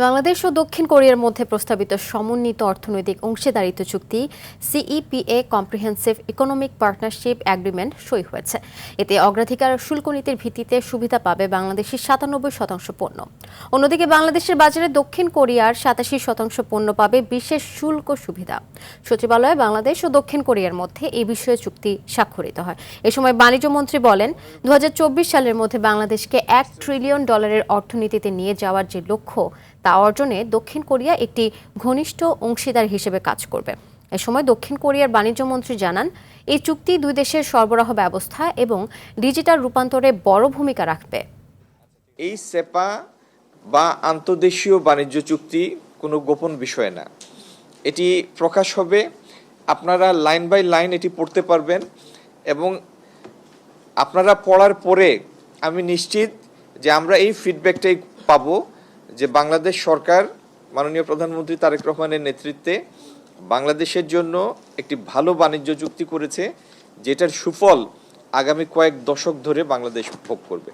বাংলাদেশ ও দক্ষিণ কোরিয়ার মধ্যে প্রস্তাবিত সমন্বিত অর্থনৈতিক অংশীদারিত্ব চুক্তি সিইপিএ কম্প্রিহেন্সিভ ইকোনমিক পার্টনারশিপ এগ্রিমেন্ট সই হয়েছে। এতে অগ্রাধিকার শুল্ক নীতির ভিত্তিতে সুবিধা পাবে বাংলাদেশের ৯৭% পণ্য। অন্যদিকে বাংলাদেশের বাজারে দক্ষিণ কোরিয়ার ৮৭% পণ্য পাবে বিশেষ শুল্ক সুবিধা। সচিবালয়ে বাংলাদেশ ও দক্ষিণ কোরিয়ার মধ্যে এই বিষয়ে চুক্তি স্বাক্ষরিত হয়। এ সময় বাণিজ্য মন্ত্রী বলেন, ২০২৪ সালের মধ্যে বাংলাদেশকে $১ ট্রিলিয়ন অর্থনীতিতে নিয়ে যাওয়ার যে লক্ষ্য তা অর্জনে দক্ষিণ কোরিয়া একটি ঘনিষ্ঠ অংশীদার হিসেবে কাজ করবে। এ সময় দক্ষিণ কোরিয়ার বাণিজ্য মন্ত্রী জানান, এই চুক্তি দুই দেশের সরবরাহ ব্যবস্থা এবং ডিজিটাল রূপান্তরে বড় ভূমিকা রাখবে। এই সেপা বা আন্তর্দেশীয় বাণিজ্য চুক্তি কোনো গোপন বিষয় না, এটি প্রকাশ হবে, আপনারা লাইন বাই লাইন এটি পড়তে পারবেন এবং আপনারা পড়ার পরে আমি নিশ্চিত যে আমরা এই ফিডব্যাকটাই পাবো যে বাংলাদেশ সরকার মাননীয় প্রধানমন্ত্রী তারেক রহমানের নেতৃত্বে বাংলাদেশের জন্য একটি ভালো বাণিজ্য চুক্তি করেছে, যেটার সুফল আগামী কয়েক দশক ধরে বাংলাদেশ ভোগ করবে।